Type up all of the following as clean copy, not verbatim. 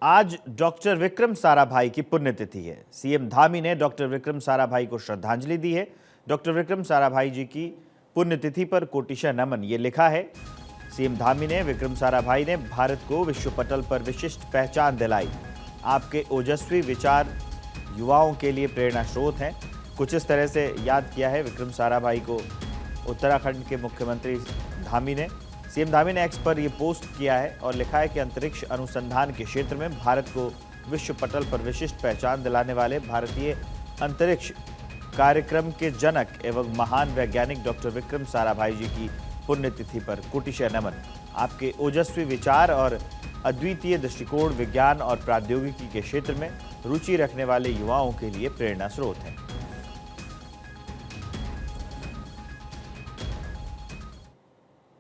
आज डॉक्टर विक्रम साराभाई की पुण्यतिथि है। सीएम धामी ने डॉक्टर विक्रम साराभाई को श्रद्धांजलि दी है। डॉक्टर विक्रम साराभाई जी की पुण्यतिथि पर कोटिशा नमन, ये लिखा है। सीएम धामी ने विक्रम साराभाई ने भारत को विश्व पटल पर विशिष्ट पहचान दिलाई। आपके ओजस्वी विचार युवाओं के लिए प्रेरणा स्रोत हैं। कुछ इस तरह से याद किया है विक्रम साराभाई को उत्तराखंड के मुख्यमंत्री धामी ने। सीएम धामी ने एक्स पर यह पोस्ट किया है और लिखा है कि अंतरिक्ष अनुसंधान के क्षेत्र में भारत को विश्व पटल पर विशिष्ट पहचान दिलाने वाले भारतीय अंतरिक्ष कार्यक्रम के जनक एवं महान वैज्ञानिक डॉक्टर विक्रम साराभाई जी की पुण्यतिथि पर कोटिशा नमन। आपके ओजस्वी विचार और अद्वितीय दृष्टिकोण विज्ञान और प्रौद्योगिकी के क्षेत्र में रुचि रखने वाले युवाओं के लिए प्रेरणा स्रोत है।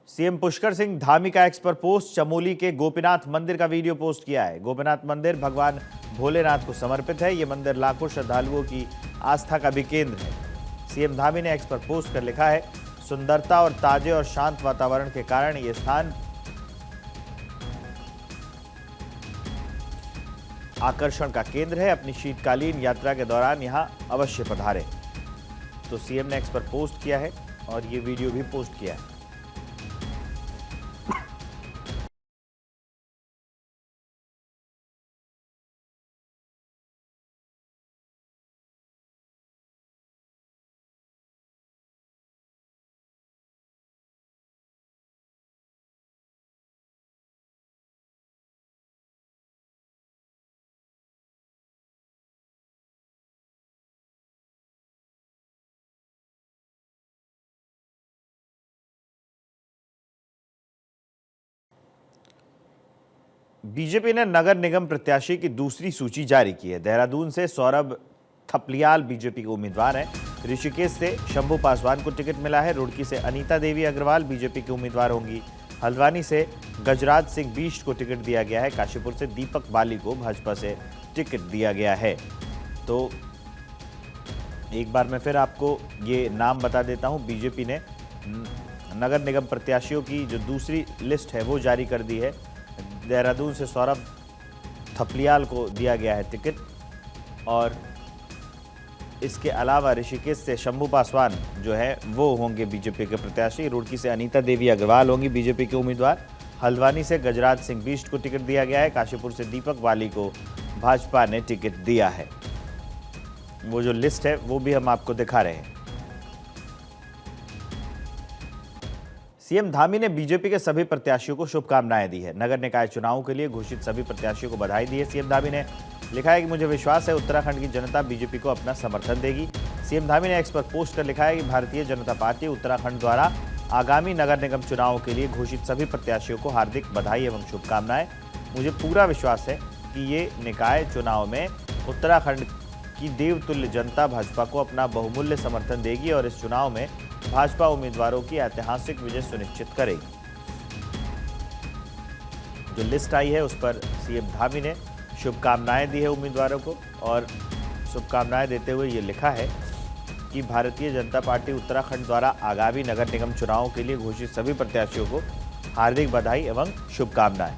सीएम पुष्कर सिंह धामी का एक्स पर पोस्ट, चमोली के गोपीनाथ मंदिर का वीडियो पोस्ट किया है। गोपीनाथ मंदिर भगवान भोलेनाथ को समर्पित है। यह मंदिर लाखों श्रद्धालुओं की आस्था का भी केंद्र है। सीएम धामी ने एक्स पर पोस्ट कर लिखा है, सुंदरता और ताजे और शांत वातावरण के कारण यह स्थान आकर्षण का केंद्र है। अपनी शीतकालीन यात्रा के दौरान यहां अवश्य पधारें। तो सीएम ने एक्स पर पोस्ट किया है और ये वीडियो भी पोस्ट किया है। बीजेपी ने नगर निगम प्रत्याशी की दूसरी सूची जारी की है। देहरादून से सौरभ थपलियाल बीजेपी के उम्मीदवार हैं। ऋषिकेश से शंभू पासवान को टिकट मिला है। रुड़की से अनीता देवी अग्रवाल बीजेपी के उम्मीदवार होंगी। हल्द्वानी से गजराज सिंह बिष्ट को टिकट दिया गया है। काशीपुर से दीपक बाली को भाजपा से टिकट दिया गया है। तो एक बार मैं फिर आपको ये नाम बता देता हूँ। बीजेपी ने नगर निगम प्रत्याशियों की जो दूसरी लिस्ट है वो जारी कर दी है। देहरादून से सौरभ थपलियाल को दिया गया है टिकट और इसके अलावा ऋषिकेश से शंभू पासवान जो है वो होंगे बीजेपी के प्रत्याशी। रुड़की से अनीता देवी अग्रवाल होंगी बीजेपी के उम्मीदवार। हल्द्वानी से गजराज सिंह बिष्ट को टिकट दिया गया है। काशीपुर से दीपक बाली को भाजपा ने टिकट दिया है। वो जो लिस्ट है वो भी हम आपको दिखा रहे हैं। सीएम धामी ने बीजेपी के सभी प्रत्याशियों को शुभकामनाएं दी है। नगर निकाय चुनावों के लिए घोषित सभी प्रत्याशियों को बधाई दी है। सीएम धामी ने लिखा है कि मुझे विश्वास है उत्तराखंड की जनता बीजेपी को अपना समर्थन देगी। सीएम धामी ने एक्स पर पोस्ट कर लिखा है कि भारतीय जनता पार्टी उत्तराखंड द्वारा आगामी नगर निगम चुनावों के लिए घोषित सभी प्रत्याशियों को हार्दिक बधाई एवं शुभकामनाएं। मुझे पूरा विश्वास है कि ये निकाय चुनाव में उत्तराखंड की देवतुल्य जनता भाजपा को अपना बहुमूल्य समर्थन देगी और इस चुनाव में भाजपा उम्मीदवारों की ऐतिहासिक विजय सुनिश्चित करेगी। जो लिस्ट आई है उस पर सीएम धामी ने शुभकामनाएं दी है उम्मीदवारों को और शुभकामनाएं देते हुए ये लिखा है कि भारतीय जनता पार्टी उत्तराखंड द्वारा आगामी नगर निगम चुनावों के लिए घोषित सभी प्रत्याशियों को हार्दिक बधाई एवं शुभकामनाएं।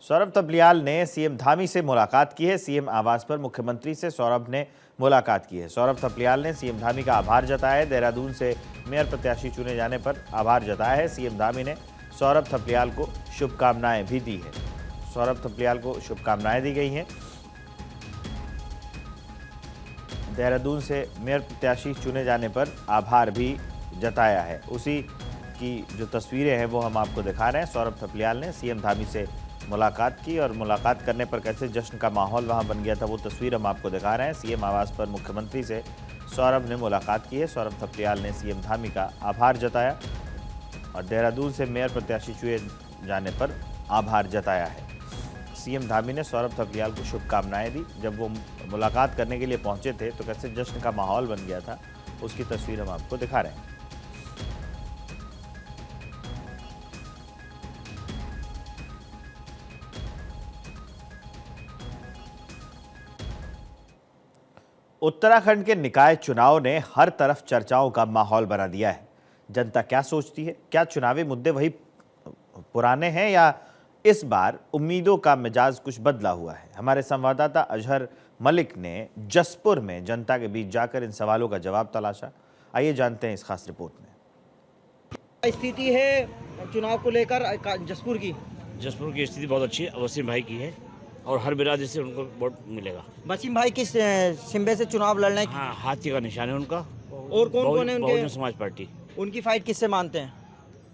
सौरभ थपलियाल ने सीएम धामी से मुलाकात की है। सीएम आवास पर मुख्यमंत्री से सौरभ ने मुलाकात की है। सौरभ थपलियाल ने सीएम धामी का आभार जताया है। देहरादून से मेयर प्रत्याशी चुने जाने पर आभार जताया है। सीएम धामी ने सौरभ थपलियाल को शुभकामनाएं भी दी है। सौरभ थपलियाल को शुभकामनाएं दी गई हैं। देहरादून से मेयर प्रत्याशी चुने जाने पर आभार भी जताया है। उसी की जो तस्वीरें हैं वो हम आपको दिखा रहे हैं। सौरभ थपलियाल ने सीएम धामी से मुलाकात की और मुलाकात करने पर कैसे जश्न का माहौल वहां बन गया था वो तस्वीर हम आपको दिखा रहे हैं। सीएम आवास पर मुख्यमंत्री से सौरभ ने मुलाकात की है। सौरभ थपलियाल ने सीएम धामी का आभार जताया और देहरादून से मेयर प्रत्याशी चुने जाने पर आभार जताया है। सीएम धामी ने सौरभ थपलियाल को शुभकामनाएं दी। जब वो मुलाकात करने के लिए पहुंचे थे तो कैसे जश्न का माहौल बन गया था उसकी तस्वीर हम आपको दिखा रहे हैं। उत्तराखंड के निकाय चुनाव ने हर तरफ चर्चाओं का माहौल बना दिया है। जनता क्या सोचती है, क्या चुनावी मुद्दे वही पुराने हैं या इस बार उम्मीदों का मिजाज कुछ बदला हुआ है? हमारे संवाददाता अजहर मलिक ने जसपुर में जनता के बीच जाकर इन सवालों का जवाब तलाशा। आइए जानते हैं इस खास रिपोर्ट में। स्थिति है चुनाव को लेकर जसपुर की स्थिति बहुत अच्छी है, वसीम भाई की है और हर बिरादरी से उनको वोट मिलेगा। वसीम भाई किस सिंबे से चुनाव लड़ने की? हाँ, हाथी का निशान है उनका। और कौन कौन है उनके? बहुजन समाज पार्टी। उनकी फाइट किससे मानते हैं?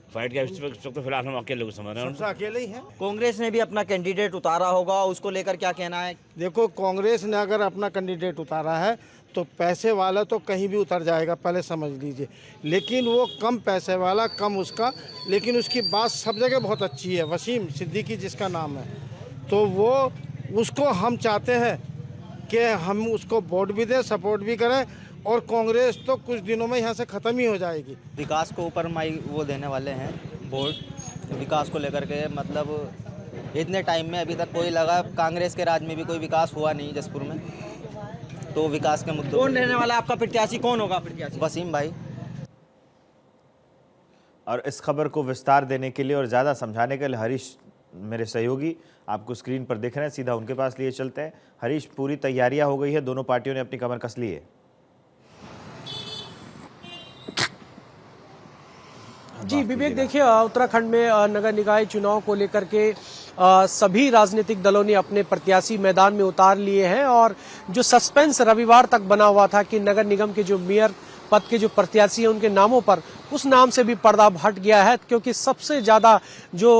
फाइट का इस वक्त तो फिलहाल हम अकेले को समझ रहे हैं। अकेले ही है। कांग्रेस ने भी अपना कैंडिडेट उतारा होगा, उसको लेकर क्या कहना है? देखो, कांग्रेस ने अगर अपना कैंडिडेट उतारा है तो पैसे वाला तो कहीं भी उतर जाएगा, पहले समझ लीजिए। लेकिन वो कम पैसे वाला, कम उसका, लेकिन उसकी बात सब जगह बहुत अच्छी है। वसीम सिद्दीकी जिसका नाम है, तो वो उसको हम चाहते हैं कि हम उसको वोट भी दें, सपोर्ट भी करें, और कांग्रेस तो कुछ दिनों में यहाँ से ख़त्म ही हो जाएगी। विकास को ऊपर वो देने वाले हैं वोट, विकास को लेकर के। मतलब इतने टाइम में अभी तक कोई लगा, कांग्रेस के राज में भी कोई विकास हुआ नहीं जसपुर में, तो विकास के मुद्दों। कौन रहने वाला आपका प्रत्याशी? कौन होगा प्रत्याशी? वसीम भाई। और इस खबर को विस्तार देने के लिए और ज़्यादा समझाने के लिए हरीश मेरे सहयोगी आपको स्क्रीन पर दिख रहे हैं, सीधा उनके पास लिए चलते हैं। हरीश, पूरी तैयारियां हो गई है, दोनों पार्टियों ने अपनी कमर कस ली है। जी विवेक, देखिए उत्तराखंड में नगर निकाय चुनाव को लेकर के सभी राजनीतिक दलों ने अपने प्रत्याशी मैदान में उतार लिए हैं और जो सस्पेंस रविवार तक बना हुआ था कि नगर निगम के जो मेयर पद के जो प्रत्याशी हैं उनके नामों पर, उस नाम से भी पर्दा हट गया है, क्योंकि सबसे ज्यादा जो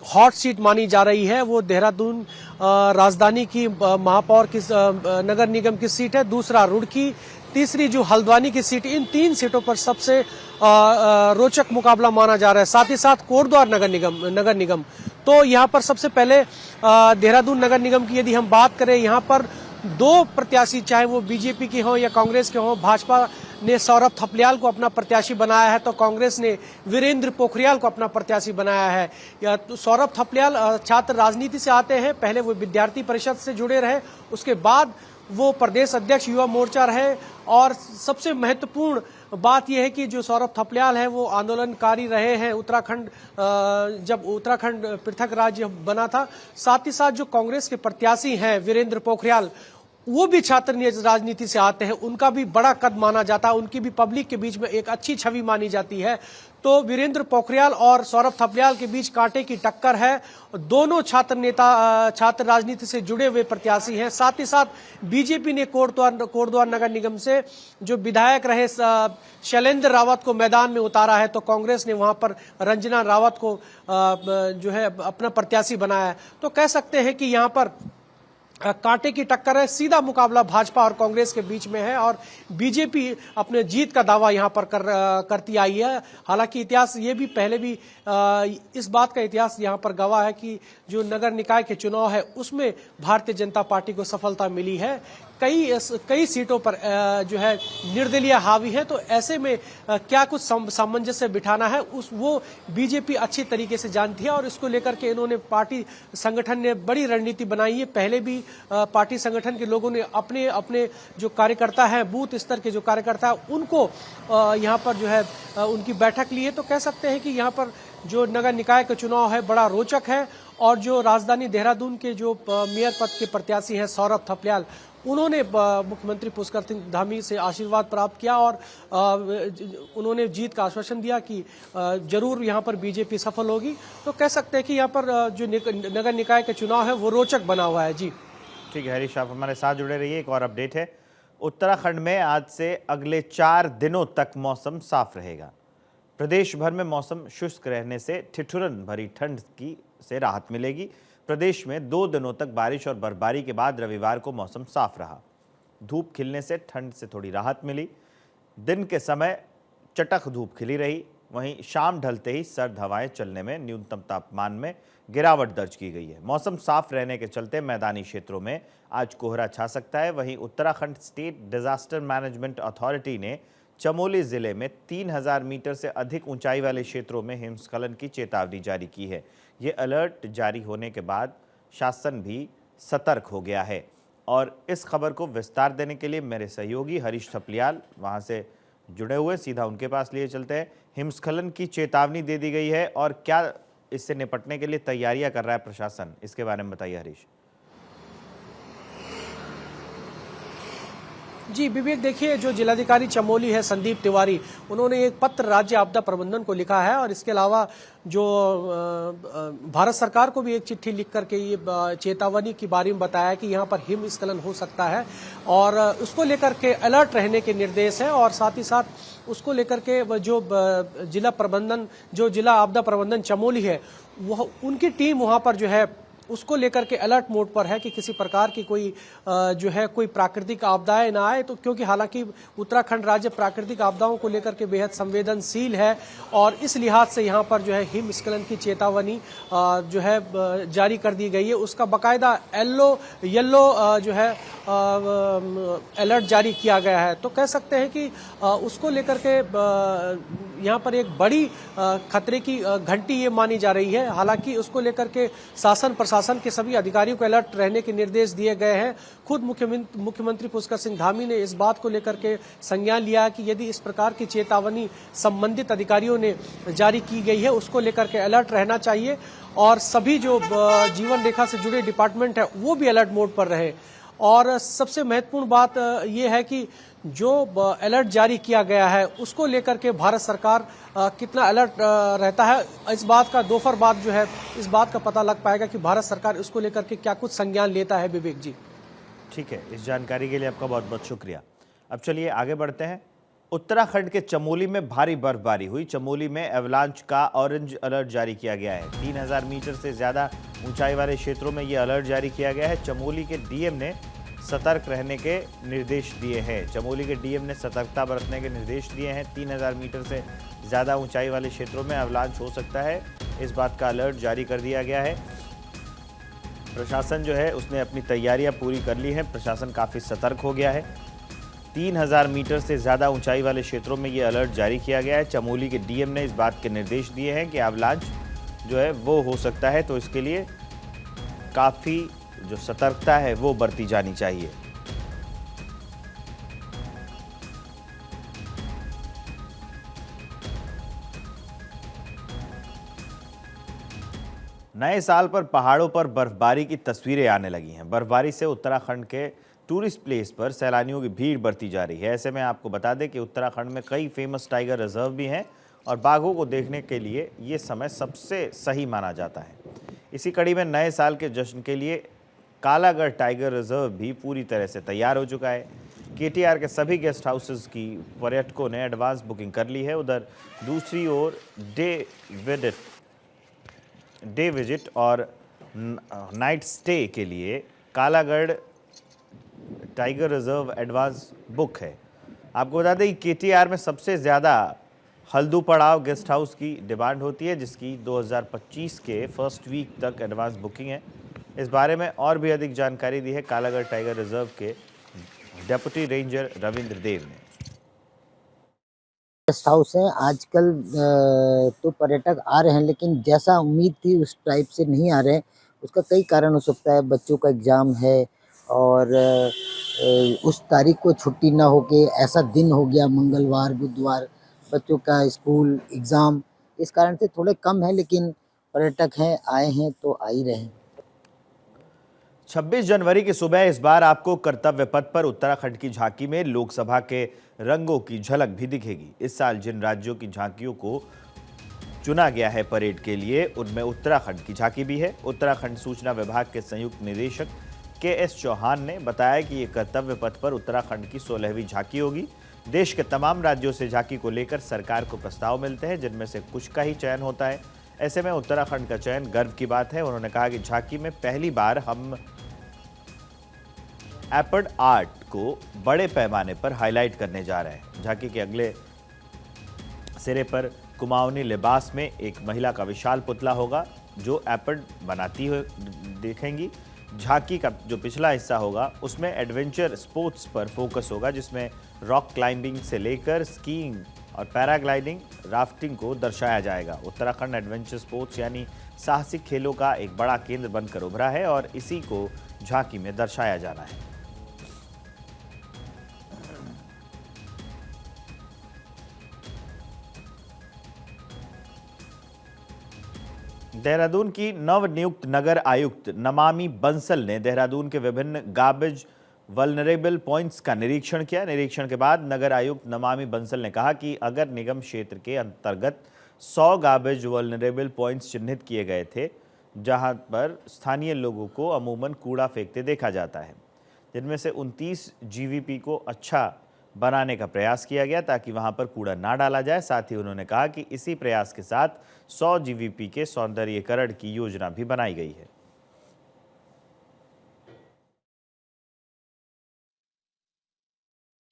हॉट सीट मानी जा रही है वो देहरादून राजधानी की महापौर की नगर निगम की सीट है, दूसरा रुड़की, तीसरी जो हल्द्वानी की सीट। इन 3 सीटों पर सबसे रोचक मुकाबला माना जा रहा है। साथ ही साथ कोटद्वार नगर निगम तो यहाँ पर सबसे पहले देहरादून नगर निगम की यदि हम बात करें, यहाँ पर 2 प्रत्याशी, चाहे वो बीजेपी के हों या कांग्रेस के हों, भाजपा ने सौरभ थपलियाल को अपना प्रत्याशी बनाया है तो कांग्रेस ने वीरेंद्र पोखरियाल को अपना प्रत्याशी बनाया है। या तो सौरभ थपलियाल छात्र राजनीति से आते हैं, पहले वो विद्यार्थी परिषद से जुड़े रहे, उसके बाद वो प्रदेश अध्यक्ष युवा मोर्चा रहे, और सबसे महत्वपूर्ण बात यह है कि जो सौरभ थपलियाल है वो आंदोलनकारी रहे हैं उत्तराखंड, जब उत्तराखंड पृथक राज्य बना था। साथ ही साथ जो कांग्रेस के प्रत्याशी हैं वीरेंद्र पोखरियाल, वो भी छात्र राजनीति से आते हैं, उनका भी बड़ा कद माना जाता है, उनकी भी पब्लिक के बीच में एक अच्छी छवि मानी जाती है। तो वीरेंद्र पोखरियाल और सौरभ थपलियाल के बीच कांटे की टक्कर है। दोनों छात्र राजनीति से जुड़े हुए प्रत्याशी हैं। साथ ही साथ बीजेपी ने कोटद्वार नगर निगम से जो विधायक रहे शैलेंद्र रावत को मैदान में उतारा है, तो कांग्रेस ने वहां पर रंजना रावत को जो है अपना प्रत्याशी बनाया है। तो कह सकते हैं कि यहाँ पर कांटे की टक्कर है, सीधा मुकाबला भाजपा और कांग्रेस के बीच में है और बीजेपी अपने जीत का दावा यहां पर करती आई है। हालांकि इतिहास ये भी पहले भी इस बात का इतिहास यहां पर गवाह है कि जो नगर निकाय के चुनाव है उसमें भारतीय जनता पार्टी को सफलता मिली है। कई सीटों पर जो है निर्दलीय हावी है, तो ऐसे में क्या कुछ सामंजस्य बिठाना है वो बीजेपी अच्छी तरीके से जानती है और इसको लेकर के इन्होंने पार्टी संगठन ने बड़ी रणनीति बनाई है। पहले भी पार्टी संगठन के लोगों ने अपने अपने जो कार्यकर्ता हैं, बूथ स्तर के जो कार्यकर्ता हैं, उनको यहाँ पर जो है उनकी बैठक ली है। तो कह सकते हैं कि यहाँ पर जो नगर निकाय का चुनाव है बड़ा रोचक है और जो राजधानी देहरादून के जो मेयर पद के प्रत्याशी हैं सौरभ थपलियाल, उन्होंने मुख्यमंत्री पुष्कर सिंह धामी से आशीर्वाद प्राप्त किया और उन्होंने जीत का आश्वासन दिया कि जरूर यहां पर बीजेपी सफल होगी। तो कह सकते हैं कि यहां पर जो नगर निकाय का चुनाव है वो रोचक बना हुआ है। जी ठीक है हरीश, आप हमारे साथ जुड़े रहिए। एक और अपडेट है, उत्तराखंड में आज से अगले 4 दिनों तक मौसम साफ रहेगा। प्रदेश भर में मौसम शुष्क रहने से ठिठुरन भरी ठंड से राहत मिलेगी। प्रदेश में 2 दिनों तक बारिश और बर्फबारी के बाद रविवार को मौसम साफ रहा। धूप खिलने से ठंड से थोड़ी राहत मिली। दिन के समय चटक धूप खिली रही, वहीं शाम ढलते ही सर्द हवाएं चलने में न्यूनतम तापमान में गिरावट दर्ज की गई है। मौसम साफ रहने के चलते मैदानी क्षेत्रों में आज कोहरा छा सकता है। वहीं Uttarakhand state disaster management authority ने चमोली जिले में 3000 मीटर से अधिक ऊंचाई वाले क्षेत्रों में हिमस्खलन की चेतावनी जारी की है। ये अलर्ट जारी होने के बाद शासन भी सतर्क हो गया है। और इस खबर को विस्तार देने के लिए मेरे सहयोगी हरीश थपलियाल वहां से जुड़े हुए, सीधा उनके पास लिए चलते हैं। हिमस्खलन की चेतावनी दे दी गई है और क्या इससे निपटने के लिए तैयारियां कर रहा है प्रशासन, इसके बारे में बताइए हरीश। जी विवेक, देखिए जो जिलाधिकारी चमोली है संदीप तिवारी, उन्होंने एक पत्र राज्य आपदा प्रबंधन को लिखा है और इसके अलावा जो भारत सरकार को भी एक चिट्ठी लिख करके ये चेतावनी के बारे में बताया कि यहाँ पर हिमस्खलन हो सकता है और उसको लेकर के अलर्ट रहने के निर्देश है। और साथ ही साथ उसको लेकर के जो जिला आपदा प्रबंधन चमोली है, वह उनकी टीम वहाँ पर जो है उसको लेकर के अलर्ट मोड पर है कि किसी प्रकार की कोई जो है कोई प्राकृतिक आपदाएं ना आए। तो क्योंकि हालांकि उत्तराखंड राज्य प्राकृतिक आपदाओं को लेकर के बेहद संवेदनशील है और इस लिहाज से यहाँ पर जो है हिमस्खलन की चेतावनी जो है जारी कर दी गई है। उसका बाकायदा येलो जो है अलर्ट जारी किया गया है। तो कह सकते हैं कि उसको लेकर के यहाँ पर एक बड़ी खतरे की घंटी ये मानी जा रही है। हालांकि उसको लेकर के शासन प्रशासन के सभी अधिकारियों को अलर्ट रहने के निर्देश दिए गए हैं। खुद मुख्यमंत्री पुष्कर सिंह धामी ने इस बात को लेकर के संज्ञान लिया कि यदि इस प्रकार की चेतावनी संबंधित अधिकारियों ने जारी की गई है, उसको लेकर के अलर्ट रहना चाहिए और सभी जो जीवन रेखा से जुड़े डिपार्टमेंट है वो भी अलर्ट मोड पर रहे। और सबसे महत्वपूर्ण बात यह है कि जो अलर्ट जारी किया गया है उसको लेकर के भारत सरकार कितना अलर्ट रहता है, इस बात का दोपहर बाद जो है इस बात का पता लग पाएगा कि भारत सरकार इसको लेकर के क्या कुछ संज्ञान लेता है। विवेक जी, ठीक है, इस जानकारी के लिए आपका बहुत बहुत शुक्रिया। अब चलिए आगे बढ़ते हैं। उत्तराखंड के चमोली में भारी बर्फबारी हुई। चमोली में एवलांच का ऑरेंज अलर्ट जारी किया गया है। 3000 मीटर से ज्यादा ऊंचाई वाले क्षेत्रों में यह अलर्ट जारी किया गया है। चमोली के डीएम ने सतर्क रहने के निर्देश दिए हैं। चमोली के डीएम ने सतर्कता बरतने के निर्देश दिए हैं। 3000 मीटर से ज़्यादा ऊंचाई वाले क्षेत्रों में अवलांच हो सकता है, इस बात का अलर्ट जारी कर दिया गया है। प्रशासन जो है उसने अपनी तैयारियां पूरी कर ली हैं। प्रशासन काफ़ी सतर्क हो गया है। 3000 मीटर से ज़्यादा ऊंचाई वाले क्षेत्रों में ये अलर्ट जारी किया गया है। चमोली के डीएम ने इस बात के निर्देश दिए हैं कि अवलांच जो है वो हो सकता है, तो इसके लिए काफ़ी जो सतर्कता है वो बरती जानी चाहिए। नए साल पर पहाड़ों पर बर्फबारी की तस्वीरें आने लगी हैं। बर्फबारी से उत्तराखंड के टूरिस्ट प्लेस पर सैलानियों की भीड़ बढ़ती जा रही है। ऐसे में आपको बता दें कि उत्तराखंड में कई फेमस टाइगर रिजर्व भी हैं और बाघों को देखने के लिए ये समय सबसे सही माना जाता है। इसी कड़ी में नए साल के जश्न के लिए कालागढ़ टाइगर रिजर्व भी पूरी तरह से तैयार हो चुका है। केटीआर के सभी गेस्ट हाउसेस की पर्यटकों ने एडवांस बुकिंग कर ली है। उधर दूसरी ओर डे विजिट और नाइट स्टे के लिए Kalagarh tiger reserve advance book है। आपको बता दें कि केटीआर में सबसे ज़्यादा हल्दू पड़ाव गेस्ट हाउस की डिमांड होती है, जिसकी 2025 के फर्स्ट वीक तक एडवांस बुकिंग है। इस बारे में और भी अधिक जानकारी दी है कालागढ़ टाइगर रिजर्व के डेप्यूटी रेंजर रविंद्र देव ने। गेस्ट हाउस है आजकल तो पर्यटक आ रहे हैं, लेकिन जैसा उम्मीद थी उस टाइप से नहीं आ रहे हैं। उसका कई कारण हो सकता है। बच्चों का एग्ज़ाम है और उस तारीख को छुट्टी ना होके ऐसा दिन हो गया मंगलवार बुधवार, बच्चों का स्कूल एग्ज़ाम, इस कारण से थोड़े कम है, लेकिन पर्यटक हैं आए हैं तो आ ही रहे हैं। 26 जनवरी की सुबह इस बार आपको कर्तव्य पथ पर उत्तराखंड की झांकी में लोकसभा के रंगों की झलक भी दिखेगी। इस साल जिन राज्यों की झांकियों को चुना गया है परेड के लिए, उनमें उत्तराखंड की झांकी भी है। उत्तराखंड सूचना विभाग के संयुक्त निदेशक के.एस. चौहान ने बताया कि ये कर्तव्य पथ पर उत्तराखंड की 16वीं झांकी होगी। देश के तमाम राज्यों से झांकी को लेकर सरकार को प्रस्ताव मिलते हैं, जिनमें से कुछ का ही चयन होता है। ऐसे में उत्तराखंड का चयन गर्व की बात है। उन्होंने कहा कि झांकी में पहली बार हम एपर्ड आर्ट को बड़े पैमाने पर हाईलाइट करने जा रहे हैं। झांकी के अगले सिरे पर कुमाऊनी लिबास में एक महिला का विशाल पुतला होगा जो एपर्ड बनाती हुई दिखेंगी। झांकी का जो पिछला हिस्सा होगा उसमें एडवेंचर स्पोर्ट्स पर फोकस होगा, जिसमें रॉक क्लाइंबिंग से लेकर स्कीइंग और पैराग्लाइडिंग, राफ्टिंग को दर्शाया जाएगा। उत्तराखंड एडवेंचर स्पोर्ट्स यानी साहसिक खेलों का एक बड़ा केंद्र बनकर उभरा है और इसी को झांकी में दर्शाया जाना है। देहरादून की नवनियुक्त नगर आयुक्त नमामि बंसल ने देहरादून के विभिन्न गार्बेज वल्नरेबल पॉइंट्स का निरीक्षण किया। निरीक्षण के बाद नगर आयुक्त नमामि बंसल ने कहा कि अगर निगम क्षेत्र के अंतर्गत 100 गार्बेज वल्नरेबल पॉइंट्स चिन्हित किए गए थे, जहां पर स्थानीय लोगों को अमूमन कूड़ा फेंकते देखा जाता है, जिनमें से 29 जीवीपी को अच्छा बनाने का प्रयास किया गया ताकि वहां पर कूड़ा ना डाला जाए। साथ ही उन्होंने कहा कि इसी प्रयास के साथ 100 जीवीपी के सौंदर्यीकरण की योजना भी बनाई गई है।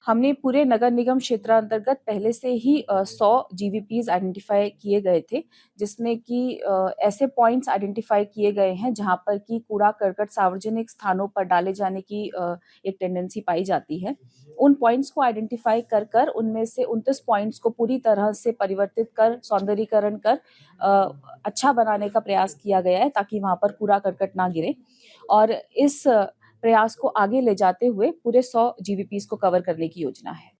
हमने पूरे नगर निगम क्षेत्रांतर्गत पहले से ही 100 जीवीपीज आइडेंटिफाई किए गए थे, जिसमें कि ऐसे पॉइंट्स आइडेंटिफाई किए गए हैं जहां पर कि कूड़ा करकट सार्वजनिक स्थानों पर डाले जाने की एक टेंडेंसी पाई जाती है। उन पॉइंट्स को आइडेंटिफाई कर उनमें से 29 पॉइंट्स को पूरी तरह से परिवर्तित कर सौंदर्यीकरण कर अच्छा बनाने का प्रयास किया गया है ताकि वहां पर कूड़ा करकट ना गिरे, और इस प्रयास को आगे ले जाते हुए पूरे 100 जीवीपीज को कवर करने की योजना है।